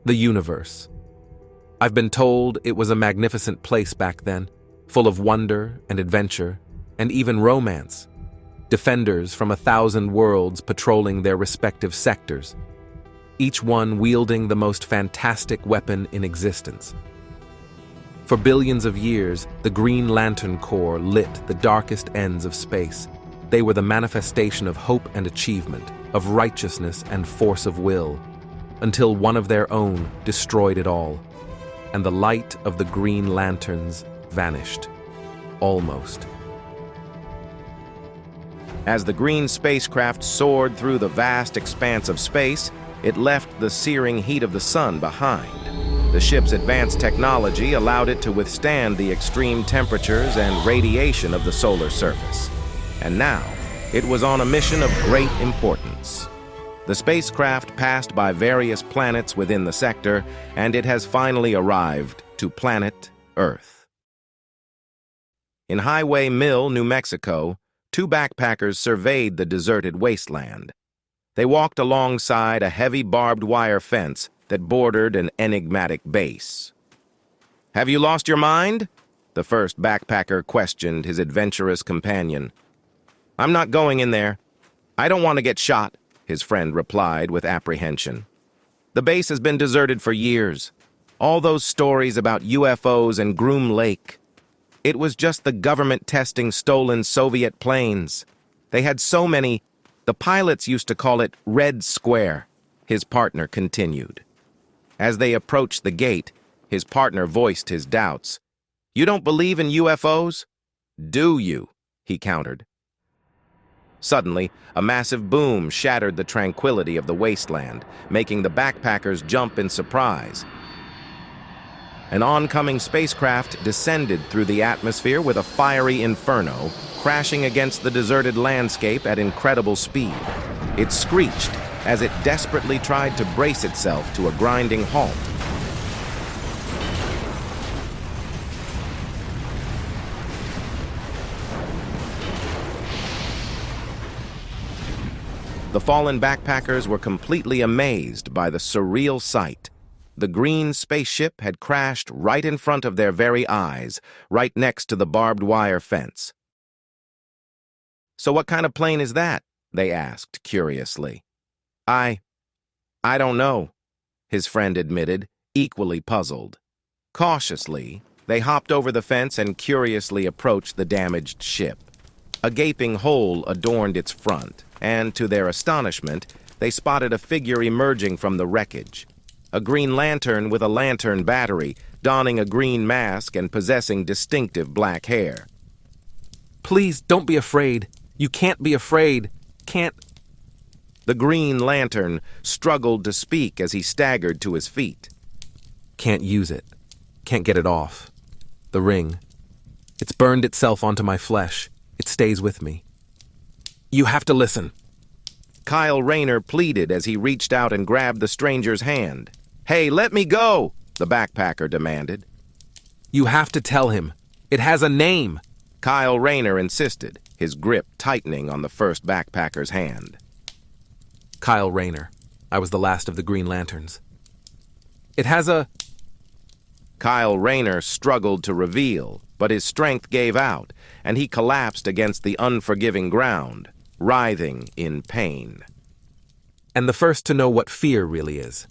The universe. I've been told it was a magnificent place back then, full of wonder and adventure, and even romance. Defenders from 1,000 worlds patrolling their respective sectors, each one wielding the most fantastic weapon in existence. For billions of years, the greenlanterncorps lit the darkest ends of space. They were the manifestation of hope and achievement, of righteousness and force of will, until one of their own destroyed it all, and the light of the green lanterns vanished. Almost. As the green spacecraft soared through the vast expanse of space, it left the searing heat of the sun behind. The ship's advanced technology allowed it to withstand the extreme temperatures and radiation of the solar surface. And now, it was on a mission of great importance. The spacecraft passed by various planets within the sector, and it has finally arrived to planet Earth. In Highway Mill, New Mexico, two backpackers surveyed the deserted wasteland. They walked alongside a heavy barbed wire fence that bordered an enigmatic base. "Have you lost your mind?" the first backpacker questioned his adventurous companion. "I'm not going in there. I don't want to get shot," his friend replied with apprehension. "The base has been deserted for years. All those stories about UFOs and Groom Lake. It was just the government testing stolen Soviet planes. They had so many. The pilots used to call it Red Square," his partner continued. As they approached the gate, his partner voiced his doubts. "You don't believe in UFOs?" "Do you?" he countered. Suddenly, a massive boom shattered the tranquility of the wasteland, making the backpackers jump in surprise. An oncoming spacecraft descended through the atmosphere with a fiery inferno, crashing against the deserted landscape at incredible speed. It screeched as it desperately tried to brace itself to a grinding halt. The fallen backpackers were completely amazed by the surreal sight. The green spaceship had crashed right in front of their very eyes, right next to the barbed wire fence. "So what kind of plane is that?" they asked curiously. I don't know," his friend admitted, equally puzzled. Cautiously, they hopped over the fence and curiously approached the damaged ship. A gaping hole adorned its front, and to their astonishment, they spotted a figure emerging from the wreckage. A green lantern with a lantern battery, donning a green mask and possessing distinctive black hair. "Please, don't be afraid. You can't be afraid. Can't..." The green lantern struggled to speak as he staggered to his feet. "Can't use it. Can't get it off. The ring. It's burned itself onto my flesh. It stays with me. You have to listen." Kyle Rayner pleaded as he reached out and grabbed the stranger's hand. "Hey, let me go!" the backpacker demanded. "You have to tell him. It has a name." Kyle Rayner insisted, his grip tightening on the first backpacker's hand. Kyle Rayner. I was the last of the Green Lanterns. "It has a..." Kyle Rayner struggled to reveal, but his strength gave out, and he collapsed against the unforgiving ground, writhing in pain. And the first to know what fear really is.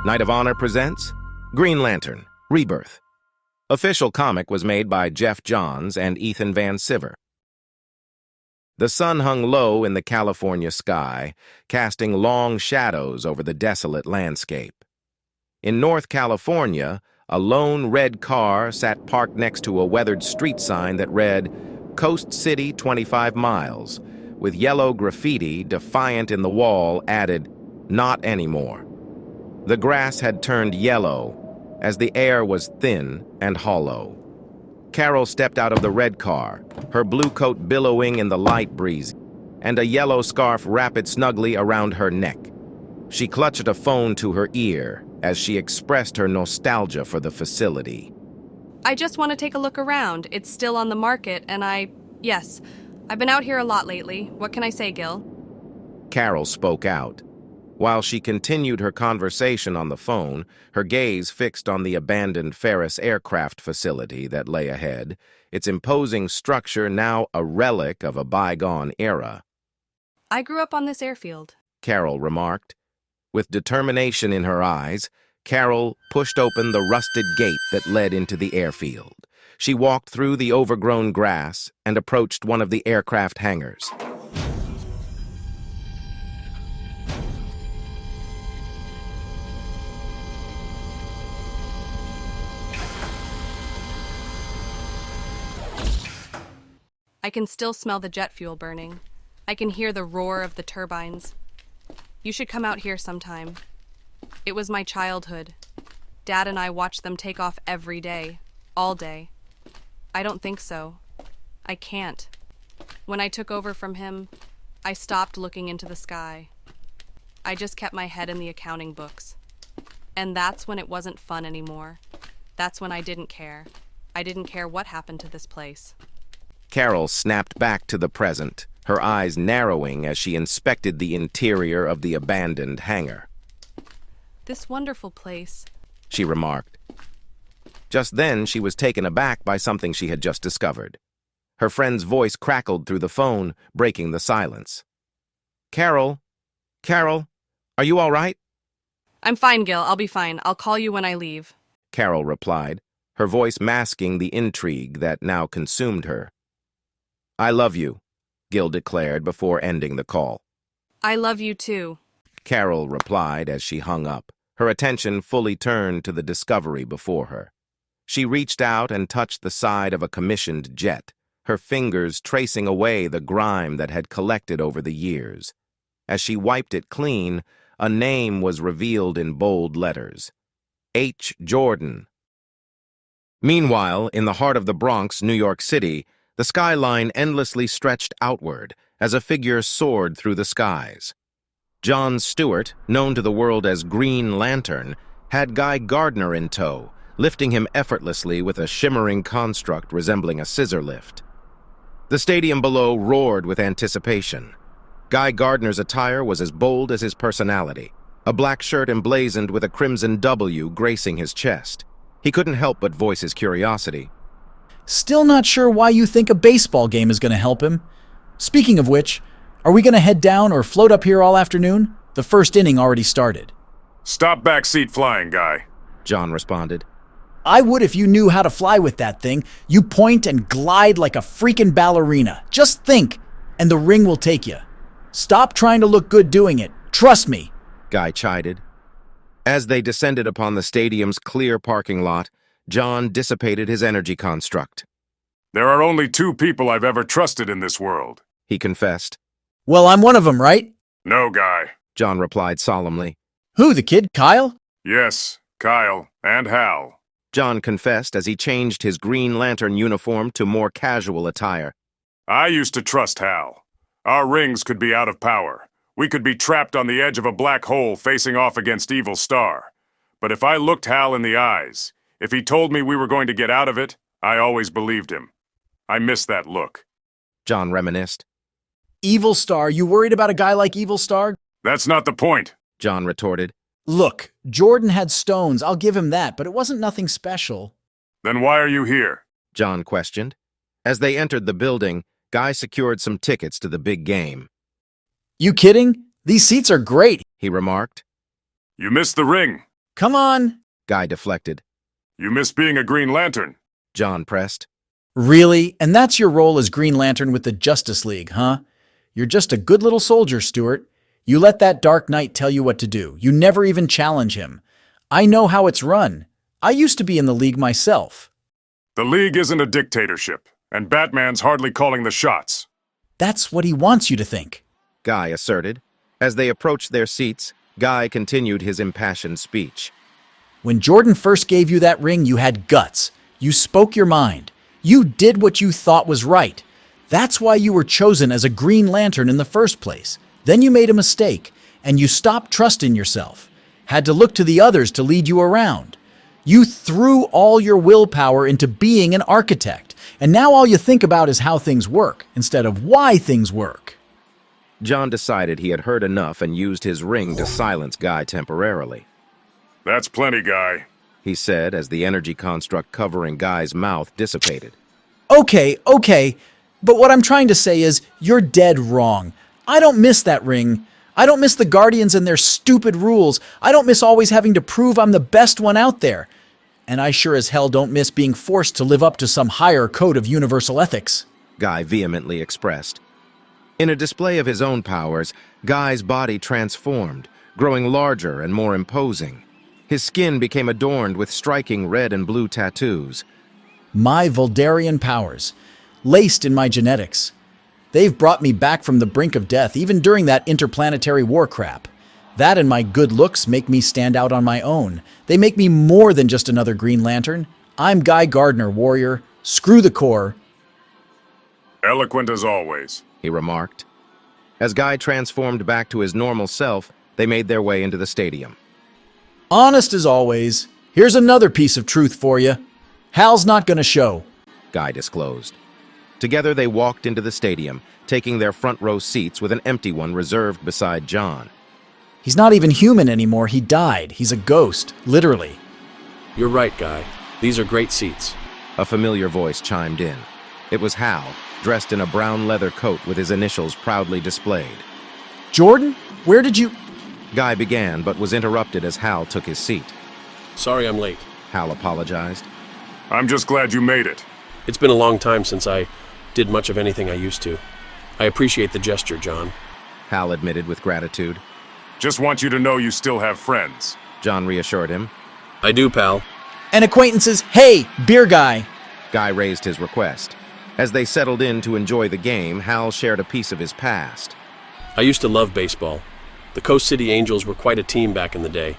Night of Honor presents Green Lantern, Rebirth. Official comic was made by Geoff Johns and Ethan Van Sciver. The sun hung low in the California sky, casting long shadows over the desolate landscape. In North California, a lone red car sat parked next to a weathered street sign that read, Coast City 25 miles, with yellow graffiti defiant in the wall added, Not anymore. The grass had turned yellow, as the air was thin and hollow. Carol stepped out of the red car, her blue coat billowing in the light breeze, and a yellow scarf wrapped snugly around her neck. She clutched a phone to her ear as she expressed her nostalgia for the facility. I just want to take a look around. It's still on the market, and yes, I've been out here a lot lately. What can I say, Gil? Carol spoke out. While she continued her conversation on the phone, her gaze fixed on the abandoned Ferris aircraft facility that lay ahead, its imposing structure now a relic of a bygone era. I grew up on this airfield, Carol remarked. With determination in her eyes, Carol pushed open the rusted gate that led into the airfield. She walked through the overgrown grass and approached one of the aircraft hangars. I can still smell the jet fuel burning. I can hear the roar of the turbines. You should come out here sometime. It was my childhood. Dad and I watched them take off every day, all day. I don't think so. I can't. When I took over from him, I stopped looking into the sky. I just kept my head in the accounting books. And that's when it wasn't fun anymore. That's when I didn't care. I didn't care what happened to this place. Carol snapped back to the present, her eyes narrowing as she inspected the interior of the abandoned hangar. This wonderful place, she remarked. Just then, she was taken aback by something she had just discovered. Her friend's voice crackled through the phone, breaking the silence. Carol, are you all right? I'm fine, Gil. I'll be fine. I'll call you when I leave. Carol replied, her voice masking the intrigue that now consumed her. I love you, Gil declared before ending the call. I love you too, Carol replied as she hung up, her attention fully turned to the discovery before her. She reached out and touched the side of a commissioned jet, her fingers tracing away the grime that had collected over the years. As she wiped it clean, a name was revealed in bold letters. H. Jordan. Meanwhile, in the heart of the Bronx, New York City, the skyline endlessly stretched outward as a figure soared through the skies. John Stewart, known to the world as Green Lantern, had Guy Gardner in tow, lifting him effortlessly with a shimmering construct resembling a scissor lift. The stadium below roared with anticipation. Guy Gardner's attire was as bold as his personality, a black shirt emblazoned with a crimson W gracing his chest. He couldn't help but voice his curiosity. Still not sure why you think a baseball game is going to help him. Speaking of which, are we going to head down or float up here all afternoon? The first inning already started. Stop backseat flying, Guy, John responded. I would if you knew how to fly with that thing. You point and glide like a freaking ballerina. Just think, and the ring will take you. Stop trying to look good doing it. Trust me, Guy chided. As they descended upon the stadium's clear parking lot, John dissipated his energy construct. there are only two people I've ever trusted in this world, He confessed. Well, I'm one of them, right? No, Guy. John replied solemnly. Who, the kid, Kyle? Yes, Kyle and Hal. John confessed as he changed his Green Lantern uniform to more casual attire. I used to trust Hal. Our rings could be out of power. We could be trapped on the edge of a black hole facing off against Evil Star. But if I looked Hal in the eyes, if he told me we were going to get out of it, I always believed him. I miss that look. John reminisced. Evil Star? You worried about a guy like Evil Star? That's not the point. John retorted. Look, Jordan had stones, I'll give him that, but it wasn't nothing special. Then why are you here? John questioned. As they entered the building, Guy secured some tickets to the big game. You kidding? These seats are great. He remarked. You missed the ring. Come on. Guy deflected. You miss being a Green Lantern. John pressed. Really? And that's your role as Green Lantern with the Justice League, huh? You're just a good little soldier, Stuart. You let that Dark Knight tell you what to do. You never even challenge him. I know how it's run. I used to be in the League myself. The League isn't a dictatorship, and Batman's hardly calling the shots. That's what he wants you to think. Guy asserted. As they approached their seats, Guy continued his impassioned speech. When Jordan first gave you that ring, you had guts. You spoke your mind. You did what you thought was right. That's why you were chosen as a Green Lantern in the first place. Then you made a mistake, and you stopped trusting yourself. Had to look to the others to lead you around. You threw all your willpower into being an architect, and now all you think about is how things work, instead of why things work. John decided he had heard enough and used his ring to silence Guy temporarily. That's plenty, Guy. He said as the energy construct covering Guy's mouth dissipated. Okay, but what I'm trying to say is, you're dead wrong. I don't miss that ring. I don't miss the Guardians and their stupid rules. I don't miss always having to prove I'm the best one out there. And I sure as hell don't miss being forced to live up to some higher code of universal ethics. Guy vehemently expressed. In a display of his own powers, Guy's body transformed, growing larger and more imposing. His skin became adorned with striking red and blue tattoos. My Voldarian powers, laced in my genetics. They've brought me back from the brink of death, even during that interplanetary war crap. That and my good looks make me stand out on my own. They make me more than just another Green Lantern. I'm Guy Gardner, warrior. Screw the Corps. Eloquent as always, He remarked. As Guy transformed back to his normal self, they made their way into the stadium. Honest as always. Here's another piece of truth for you. Hal's not gonna show. Guy disclosed. Together they walked into the stadium, taking their front row seats with an empty one reserved beside John. He's not even human anymore. He died. He's a ghost, literally. You're right, Guy. These are great seats. A familiar voice chimed in. It was Hal, dressed in a brown leather coat with his initials proudly displayed. Jordan, where did you... Guy began, but was interrupted as Hal took his seat. Sorry I'm late. Hal apologized. I'm just glad you made it. It's been a long time since I did much of anything I used to. I appreciate the gesture, John. Hal admitted with gratitude. Just want you to know you still have friends. John reassured him. I do, pal. And acquaintances, hey, beer guy. Guy raised his request. As they settled in to enjoy the game, Hal shared a piece of his past. I used to love baseball. The Coast City Angels were quite a team back in the day.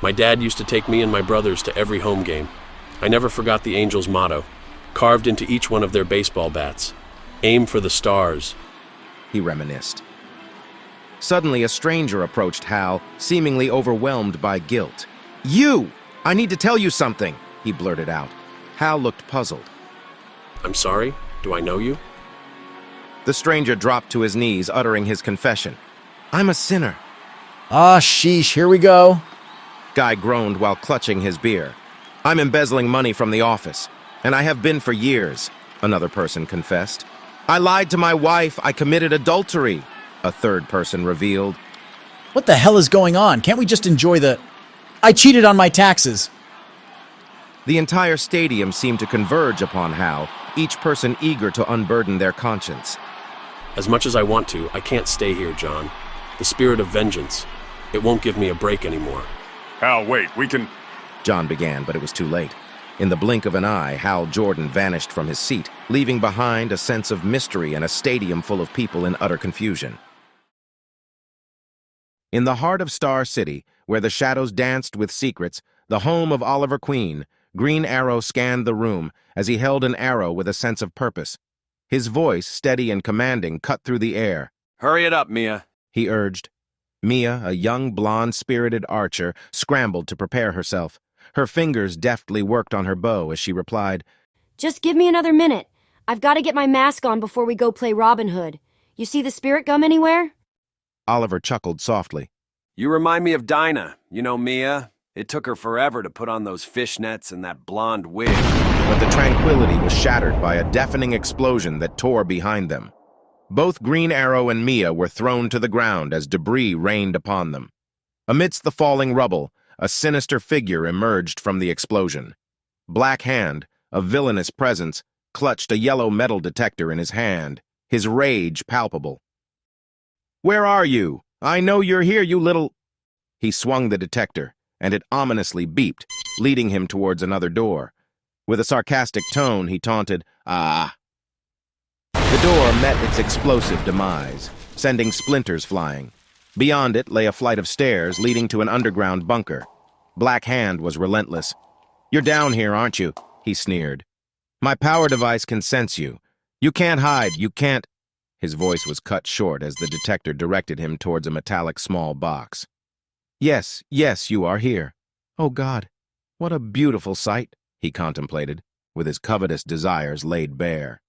My dad used to take me and my brothers to every home game. I never forgot the Angels' motto, carved into each one of their baseball bats. Aim for the stars. He reminisced. Suddenly, a stranger approached Hal, seemingly overwhelmed by guilt. You! I need to tell you something, he blurted out. Hal looked puzzled. I'm sorry? Do I know you? The stranger dropped to his knees, uttering his confession. I'm a sinner. Ah, sheesh, here we go. Guy groaned while clutching his beer. I'm embezzling money from the office, and I have been for years, another person confessed. I lied to my wife. I committed adultery, a third person revealed. What the hell is going on? Can't we just enjoy the... I cheated on my taxes. The entire stadium seemed to converge upon Hal, each person eager to unburden their conscience. As much as I want to, I can't stay here, John. The spirit of vengeance. It won't give me a break anymore. Hal, wait, we can... John began, but it was too late. In the blink of an eye, Hal Jordan vanished from his seat, leaving behind a sense of mystery and a stadium full of people in utter confusion. In the heart of Star City, where the shadows danced with secrets, the home of Oliver Queen, Green Arrow scanned the room as he held an arrow with a sense of purpose. His voice, steady and commanding, cut through the air. Hurry it up, Mia, he urged. Mia, a young, blonde-spirited archer, scrambled to prepare herself. Her fingers deftly worked on her bow as she replied, Just give me another minute. I've got to get my mask on before we go play Robin Hood. You see the spirit gum anywhere? Oliver chuckled softly. You remind me of Dinah. You know Mia? It took her forever to put on those fishnets and that blonde wig. But the tranquility was shattered by a deafening explosion that tore behind them. Both Green Arrow and Mia were thrown to the ground as debris rained upon them. Amidst the falling rubble, a sinister figure emerged from the explosion. Black Hand, a villainous presence, clutched a yellow metal detector in his hand, his rage palpable. "Where are you? I know you're here, you little—" He swung the detector, and it ominously beeped, leading him towards another door. With a sarcastic tone, he taunted, "Ah." The door met its explosive demise, sending splinters flying. Beyond it lay a flight of stairs leading to an underground bunker. Black Hand was relentless. "You're down here, aren't you?" he sneered. "My power device can sense you. You can't hide, you can't—" His voice was cut short as the detector directed him towards a metallic small box. Yes, you are here. Oh God, what a beautiful sight," he contemplated, with his covetous desires laid bare.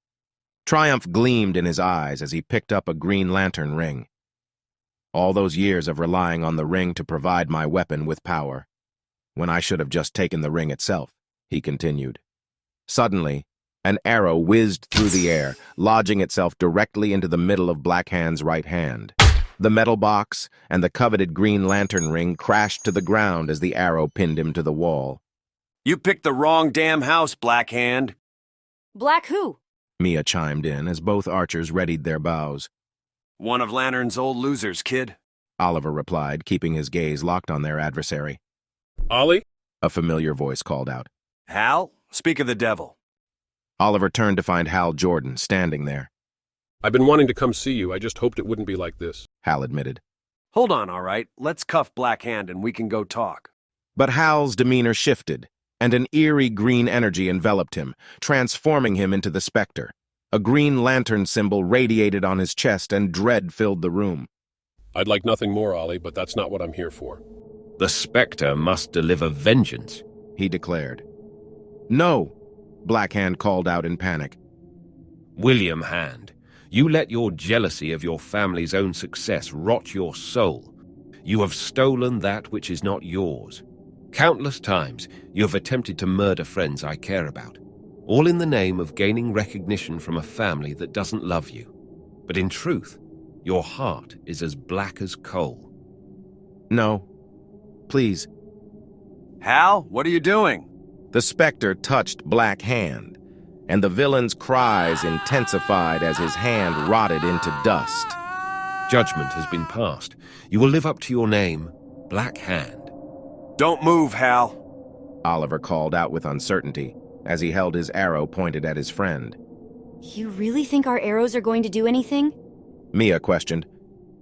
Triumph gleamed in his eyes as he picked up a green lantern ring. "All those years of relying on the ring to provide my weapon with power, when I should have just taken the ring itself," he continued. Suddenly, an arrow whizzed through the air, lodging itself directly into the middle of Black Hand's right hand. The metal box and the coveted green lantern ring crashed to the ground as the arrow pinned him to the wall. You picked the wrong damn house, Black Hand. Black who? Mia chimed in as both archers readied their bows. One of Lantern's old losers, kid. Oliver replied, keeping his gaze locked on their adversary. Ollie? A familiar voice called out. Hal, speak of the devil. Oliver turned to find Hal Jordan standing there. I've been wanting to come see you. I just hoped it wouldn't be like this. Hal admitted. Hold on, all right. Let's cuff Black Hand and we can go talk. But Hal's demeanor shifted, and an eerie green energy enveloped him, transforming him into the Spectre. A green lantern symbol radiated on his chest, and dread filled the room. I'd like nothing more, Ollie, but that's not what I'm here for. The Spectre must deliver vengeance, he declared. No, Black Hand called out in panic. William Hand, you let your jealousy of your family's own success rot your soul. You have stolen that which is not yours. Countless times you have attempted to murder friends I care about, all in the name of gaining recognition from a family that doesn't love you. But in truth, your heart is as black as coal. No, please. Hal, what are you doing? The Spectre touched Black Hand, and the villain's cries intensified as his hand rotted into dust. Judgment has been passed. You will live up to your name, Black Hand. Don't move, Hal. Oliver called out with uncertainty as he held his arrow pointed at his friend. You really think our arrows are going to do anything? Mia questioned.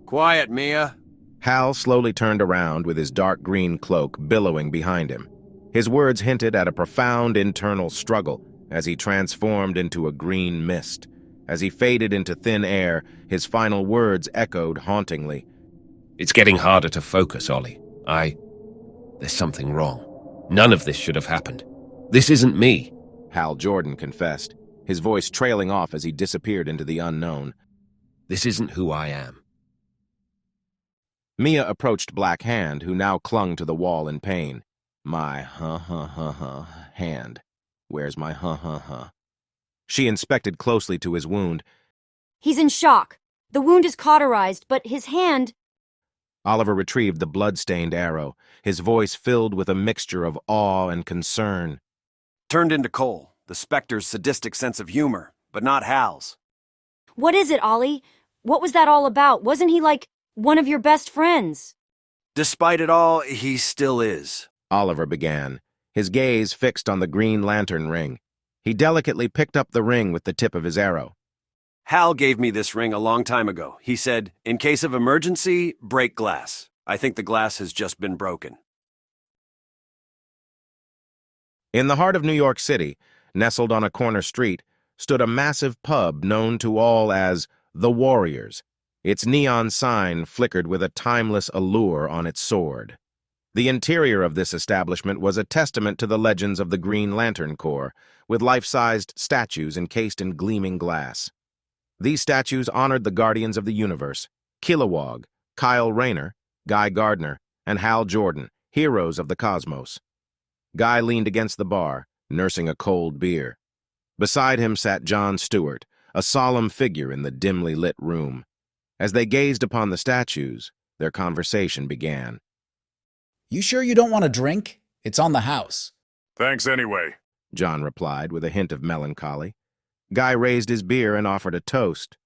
Quiet, Mia. Hal slowly turned around with his dark green cloak billowing behind him. His words hinted at a profound internal struggle as he transformed into a green mist. As he faded into thin air, his final words echoed hauntingly. It's getting harder to focus, Ollie. There's something wrong. None of this should have happened. This isn't me, Hal Jordan confessed, his voice trailing off as he disappeared into the unknown. This isn't who I am. Mia approached Black Hand, who now clung to the wall in pain. My hand. Where's my She inspected closely to his wound. He's in shock. The wound is cauterized, but his hand... Oliver retrieved the blood-stained arrow, his voice filled with a mixture of awe and concern. Turned into coal, the Spectre's sadistic sense of humor, but not Hal's. What is it, Ollie? What was that all about? Wasn't he like one of your best friends? Despite it all, he still is. Oliver began, his gaze fixed on the green lantern ring. He delicately picked up the ring with the tip of his arrow. Hal gave me this ring a long time ago. He said, in case of emergency, break glass. I think the glass has just been broken. In the heart of New York City, nestled on a corner street, stood a massive pub known to all as The Warriors. Its neon sign flickered with a timeless allure on its sword. The interior of this establishment was a testament to the legends of the Greenlanterncorps, with life-sized statues encased in gleaming glass. These statues honored the guardians of the universe, Kilowog, Kyle Rayner, Guy Gardner, and Hal Jordan, heroes of the cosmos. Guy leaned against the bar, nursing a cold beer. Beside him sat John Stewart, a solemn figure in the dimly lit room. As they gazed upon the statues, their conversation began. You sure you don't want a drink? It's on the house. Thanks anyway. John replied with a hint of melancholy. Guy raised his beer and offered a toast.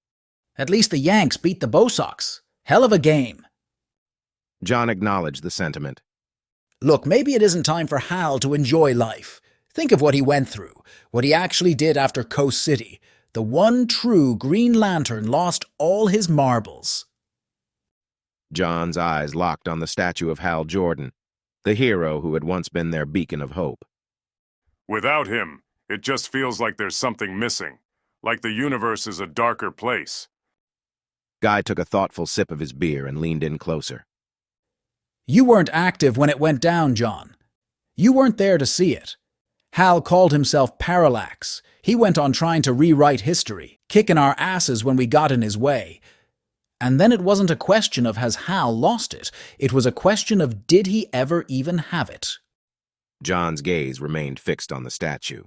At least the Yanks beat the Bo Sox. Hell of a game. John acknowledged the sentiment. Look, maybe it isn't time for Hal to enjoy life. Think of what he went through, what he actually did after Coast City. The one true Green Lantern lost all his marbles. John's eyes locked on the statue of Hal Jordan, the hero who had once been their beacon of hope. Without him, it just feels like there's something missing, like the universe is a darker place. Guy took a thoughtful sip of his beer and leaned in closer. You weren't active when it went down, John. You weren't there to see it. Hal called himself Parallax. He went on trying to rewrite history, kicking our asses when we got in his way. And then it wasn't a question of has Hal lost it. It was a question of did he ever even have it. John's gaze remained fixed on the statue.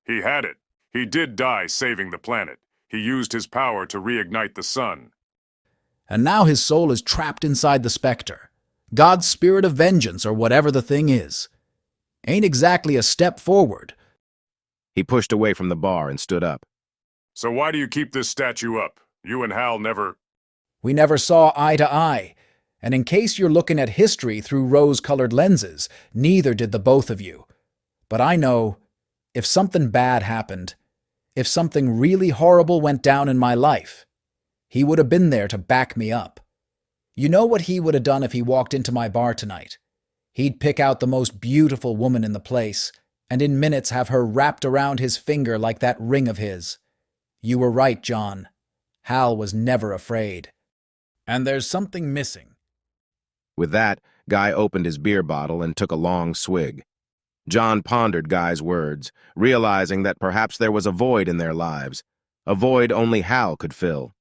He had it. He did die saving the planet. He used his power to reignite the sun. And now his soul is trapped inside the Spectre. God's spirit of vengeance, or whatever the thing is. Ain't exactly a step forward. He pushed away from the bar and stood up. So why do you keep this statue up? You and Hal never... We never saw eye to eye. And in case you're looking at history through rose-colored lenses, neither did the both of you. But I know, if something bad happened, if something really horrible went down in my life, he would have been there to back me up. You know what he would have done if he walked into my bar tonight? He'd pick out the most beautiful woman in the place, and in minutes have her wrapped around his finger like that ring of his. You were right, John. Hal was never afraid. And there's something missing. With that, Guy opened his beer bottle and took a long swig. John pondered Guy's words, realizing that perhaps there was a void in their lives, a void only Hal could fill.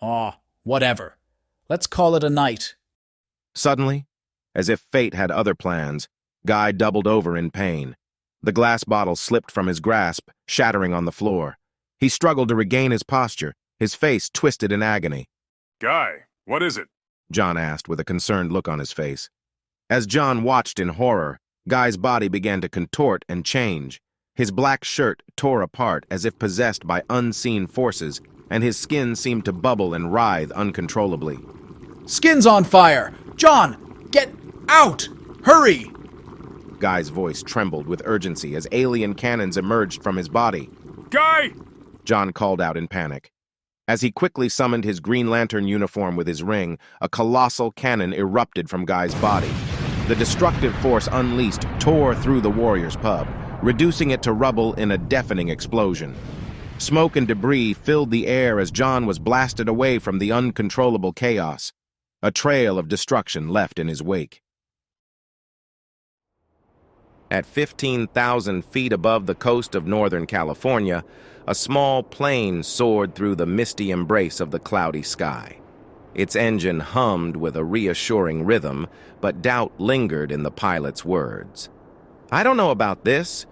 Aw, whatever. Let's call it a night. Suddenly, as if fate had other plans, Guy doubled over in pain. The glass bottle slipped from his grasp, shattering on the floor. He struggled to regain his posture, his face twisted in agony. Guy, what is it? John asked with a concerned look on his face. As John watched in horror, Guy's body began to contort and change. His black shirt tore apart as if possessed by unseen forces, and his skin seemed to bubble and writhe uncontrollably. Skin's on fire! John, get out! Hurry! Guy's voice trembled with urgency as alien cannons emerged from his body. Guy! John called out in panic. As he quickly summoned his Green Lantern uniform with his ring, a colossal cannon erupted from Guy's body. The destructive force unleashed tore through the warrior's pub, reducing it to rubble in a deafening explosion. Smoke and debris filled the air as John was blasted away from the uncontrollable chaos, a trail of destruction left in his wake. At 15,000 feet above the coast of Northern California, a small plane soared through the misty embrace of the cloudy sky. Its engine hummed with a reassuring rhythm, but doubt lingered in the pilot's words. "I don't know about this.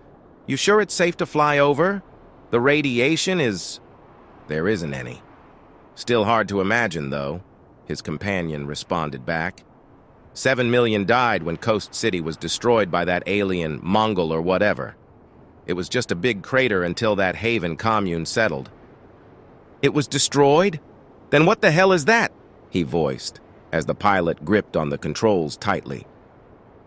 You sure it's safe to fly over? The radiation is..." "There isn't any." "Still hard to imagine, though," his companion responded back. 7 million died when Coast City was destroyed by that alien Mongol or whatever. It was just a big crater until that Haven commune settled. "It was destroyed? Then what the hell is that?" he voiced, as the pilot gripped on the controls tightly.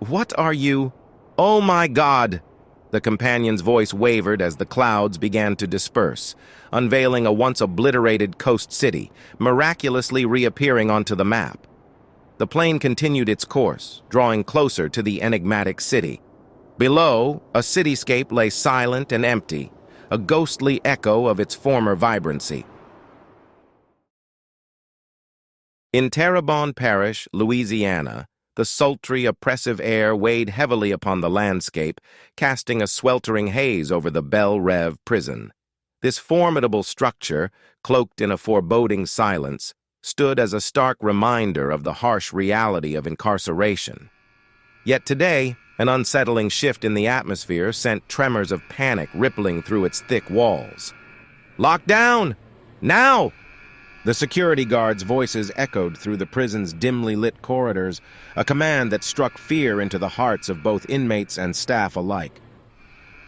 "What are you? Oh my God!" The companion's voice wavered as the clouds began to disperse, unveiling a once obliterated Coast City, miraculously reappearing onto the map. The plane continued its course, drawing closer to the enigmatic city. Below, a cityscape lay silent and empty, a ghostly echo of its former vibrancy. In Terrebonne Parish, Louisiana, the sultry, oppressive air weighed heavily upon the landscape, casting a sweltering haze over the Belle Reve prison. This formidable structure, cloaked in a foreboding silence, stood as a stark reminder of the harsh reality of incarceration. Yet today, an unsettling shift in the atmosphere sent tremors of panic rippling through its thick walls. "Lock down! Now!" The security guards' voices echoed through the prison's dimly lit corridors, a command that struck fear into the hearts of both inmates and staff alike.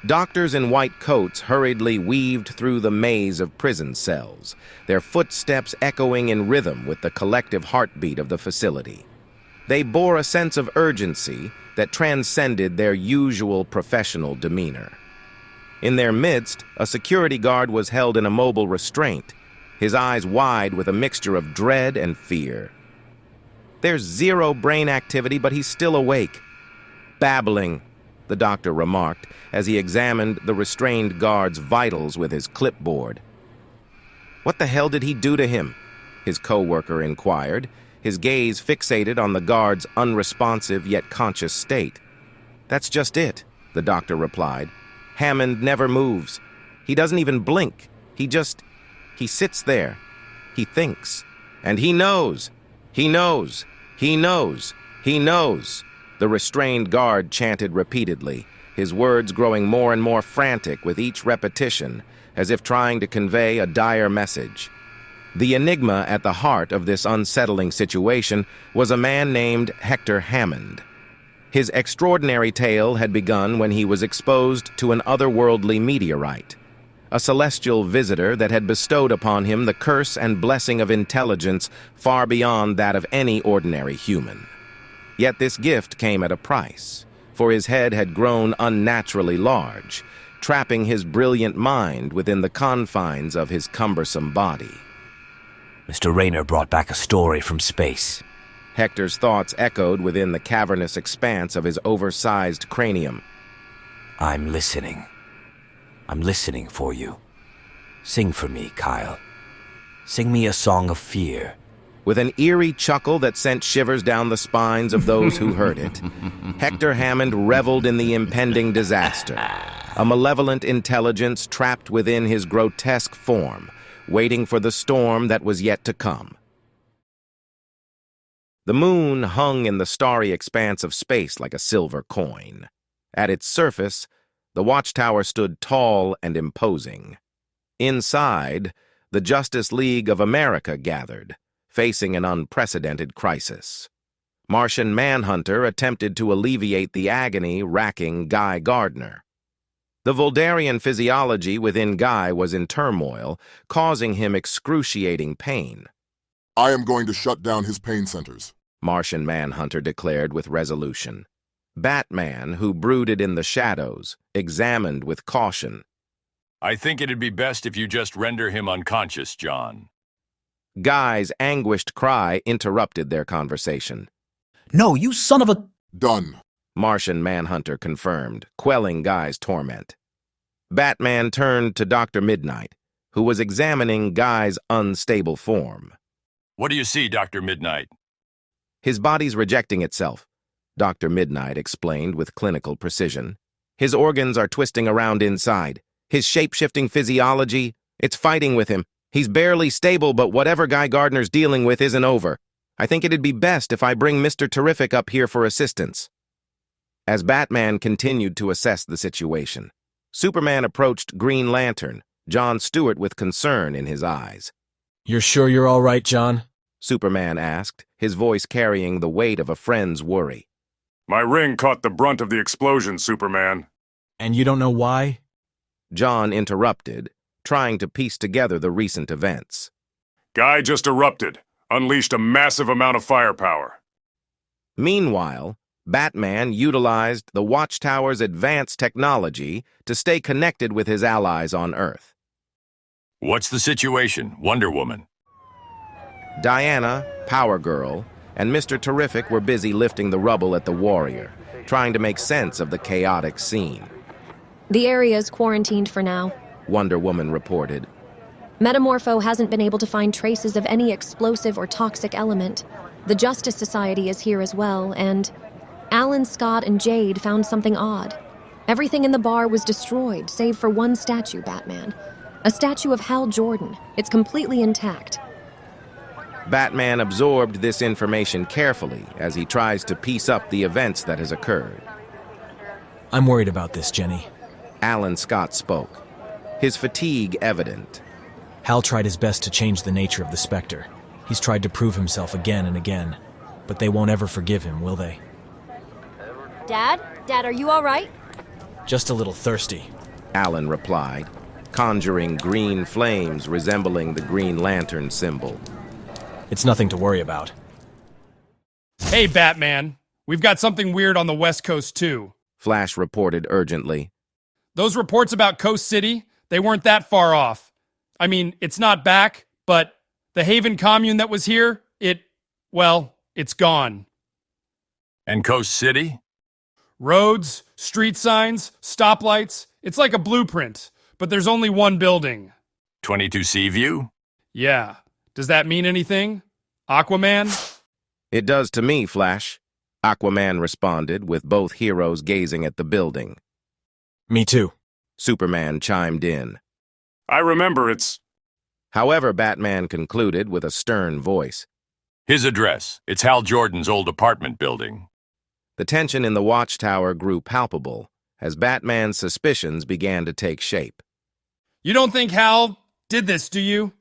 Doctors in white coats hurriedly weaved through the maze of prison cells, their footsteps echoing in rhythm with the collective heartbeat of the facility. They bore a sense of urgency that transcended their usual professional demeanor. In their midst, a security guard was held in immobile restraint, his eyes wide with a mixture of dread and fear. There's zero brain activity, but he's still awake. Babbling, the doctor remarked as he examined the restrained guard's vitals with his clipboard. What the hell did he do to him? His co-worker inquired, his gaze fixated on the guard's unresponsive yet conscious state. That's just it, the doctor replied. Hammond never moves. He doesn't even blink. He sits there. He thinks. And he knows. He knows. He knows. He knows. The restrained guard chanted repeatedly, his words growing more and more frantic with each repetition, as if trying to convey a dire message. The enigma at the heart of this unsettling situation was a man named Hector Hammond. His extraordinary tale had begun when he was exposed to an otherworldly meteorite, a celestial visitor that had bestowed upon him the curse and blessing of intelligence far beyond that of any ordinary human. Yet this gift came at a price, for his head had grown unnaturally large, trapping his brilliant mind within the confines of his cumbersome body. Mr. Rayner brought back a story from space. Hector's thoughts echoed within the cavernous expanse of his oversized cranium. I'm listening. I'm listening for you. Sing for me, Kyle. Sing me a song of fear. With an eerie chuckle that sent shivers down the spines of those who heard it, Hector Hammond reveled in the impending disaster, a malevolent intelligence trapped within his grotesque form, waiting for the storm that was yet to come. The moon hung in the starry expanse of space like a silver coin. At its surface, the watchtower stood tall and imposing. Inside, the Justice League of America gathered, facing an unprecedented crisis. Martian Manhunter attempted to alleviate the agony-racking Guy Gardner. The Voldarian physiology within Guy was in turmoil, causing him excruciating pain. I am going to shut down his pain centers, Martian Manhunter declared with resolution. Batman, who brooded in the shadows, examined with caution. I think it'd be best if you just render him unconscious, John. Guy's anguished cry interrupted their conversation. No, you son of a... Done, Martian Manhunter confirmed, quelling Guy's torment. Batman turned to Dr. Midnight, who was examining Guy's unstable form. What do you see, Dr. Midnight? His body's rejecting itself, Dr. Midnight explained with clinical precision. His organs are twisting around inside. His shape-shifting physiology, it's fighting with him. He's barely stable, but whatever Guy Gardner's dealing with isn't over. I think it'd be best if I bring Mr. Terrific up here for assistance. As Batman continued to assess the situation, Superman approached Green Lantern, John Stewart with concern in his eyes. You're sure you're all right, John? Superman asked, his voice carrying the weight of a friend's worry. My ring caught the brunt of the explosion, Superman. And you don't know why? John interrupted, trying to piece together the recent events. Guy just erupted, unleashed a massive amount of firepower. Meanwhile, Batman utilized the Watchtower's advanced technology to stay connected with his allies on Earth. What's the situation, Wonder Woman? Diana, Power Girl, and Mr. Terrific were busy lifting the rubble at the Warrior, trying to make sense of the chaotic scene. The area is quarantined for now, Wonder Woman reported. Metamorpho hasn't been able to find traces of any explosive or toxic element. The Justice Society is here as well, and Alan, Scott, and Jade found something odd. Everything in the bar was destroyed, save for one statue, Batman. A statue of Hal Jordan. It's completely intact. Batman absorbed this information carefully as he tries to piece up the events that has occurred. I'm worried about this, Jenny. Alan Scott spoke, his fatigue evident. Hal tried his best to change the nature of the Spectre. He's tried to prove himself again and again. But they won't ever forgive him, will they? Dad? Dad, are you all right? Just a little thirsty. Alan replied, conjuring green flames resembling the Green Lantern symbol. It's nothing to worry about. Hey, Batman. We've got something weird on the West Coast, too. Flash reported urgently. Those reports about Coast City, they weren't that far off. I mean, it's not back, but the Haven commune that was here, it's gone. And Coast City? Roads, street signs, stoplights. It's like a blueprint, but there's only one building. 22 Seaview? Yeah. Does that mean anything? Aquaman? It does to me, Flash. Aquaman responded, with both heroes gazing at the building. Me too. Superman chimed in. I remember it's... However, Batman concluded with a stern voice. His address. It's Hal Jordan's old apartment building. The tension in the watchtower grew palpable as Batman's suspicions began to take shape. You don't think Hal did this, do you?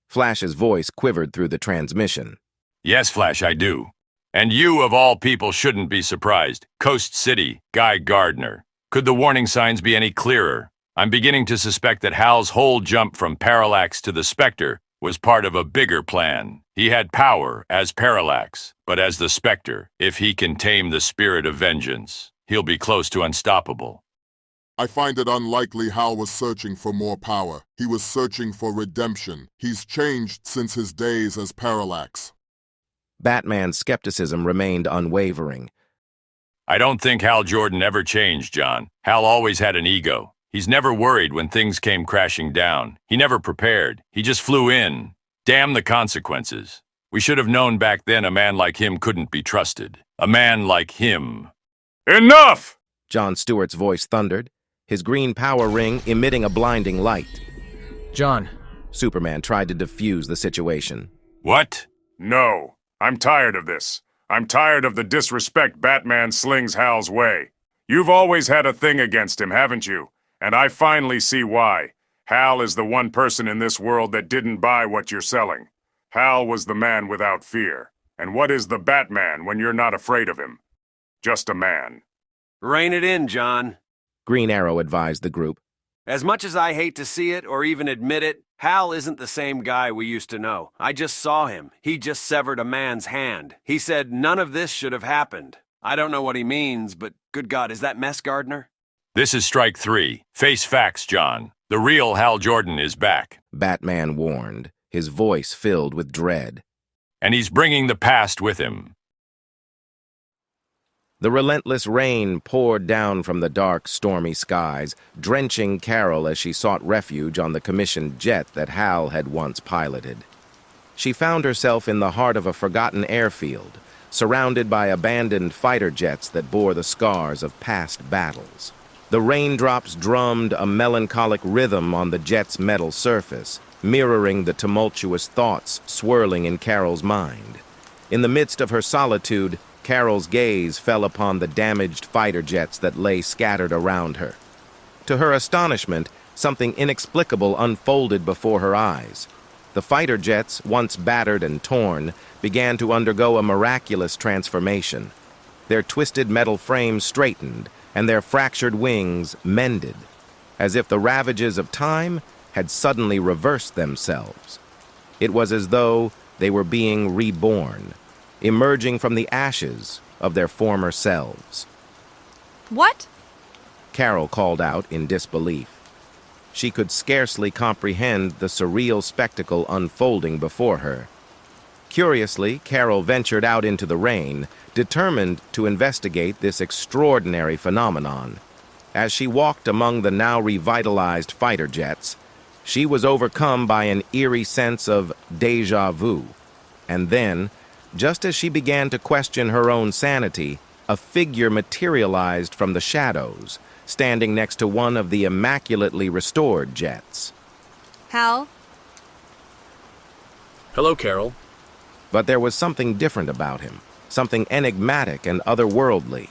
Flash's voice quivered through the transmission. Yes, Flash, I do. And you, of all people, shouldn't be surprised. Coast City, Guy Gardner. Could the warning signs be any clearer? I'm beginning to suspect that Hal's whole jump from Parallax to the Spectre was part of a bigger plan. He had power as Parallax, but as the Spectre, if he can tame the spirit of vengeance, he'll be close to unstoppable. I find it unlikely Hal was searching for more power. He was searching for redemption. He's changed since his days as Parallax. Batman's skepticism remained unwavering. I don't think Hal Jordan ever changed, John. Hal always had an ego. He's never worried when things came crashing down. He never prepared. He just flew in. Damn the consequences. We should have known back then a man like him couldn't be trusted. A man like him. Enough! Jon Stewart's voice thundered, his green power ring emitting a blinding light. John. Superman tried to defuse the situation. What? No. I'm tired of this. I'm tired of the disrespect Batman slings Hal's way. You've always had a thing against him, haven't you? And I finally see why. Hal is the one person in this world that didn't buy what you're selling. Hal was the man without fear. And what is the Batman when you're not afraid of him? Just a man. Rein it in, John. Green Arrow advised the group. As much as I hate to see it or even admit it, Hal isn't the same guy we used to know. I just saw him. He just severed a man's hand. He said none of this should have happened. I don't know what he means, but good God, is that Mess Gardner? This is strike 3. Face facts, John. The real Hal Jordan is back. Batman warned, his voice filled with dread. And he's bringing the past with him. The relentless rain poured down from the dark, stormy skies, drenching Carol as she sought refuge on the commissioned jet that Hal had once piloted. She found herself in the heart of a forgotten airfield, surrounded by abandoned fighter jets that bore the scars of past battles. The raindrops drummed a melancholic rhythm on the jet's metal surface, mirroring the tumultuous thoughts swirling in Carol's mind. In the midst of her solitude, Carol's gaze fell upon the damaged fighter jets that lay scattered around her. To her astonishment, something inexplicable unfolded before her eyes. The fighter jets, once battered and torn, began to undergo a miraculous transformation. Their twisted metal frames straightened, and their fractured wings mended, as if the ravages of time had suddenly reversed themselves. It was as though they were being reborn, emerging from the ashes of their former selves. What? Carol called out in disbelief. She could scarcely comprehend the surreal spectacle unfolding before her. Curiously, Carol ventured out into the rain, determined to investigate this extraordinary phenomenon. As she walked among the now revitalized fighter jets, she was overcome by an eerie sense of déjà vu. And then, just as she began to question her own sanity, a figure materialized from the shadows, standing next to one of the immaculately restored jets. Hal? Hello, Carol. But there was something different about him, something enigmatic and otherworldly.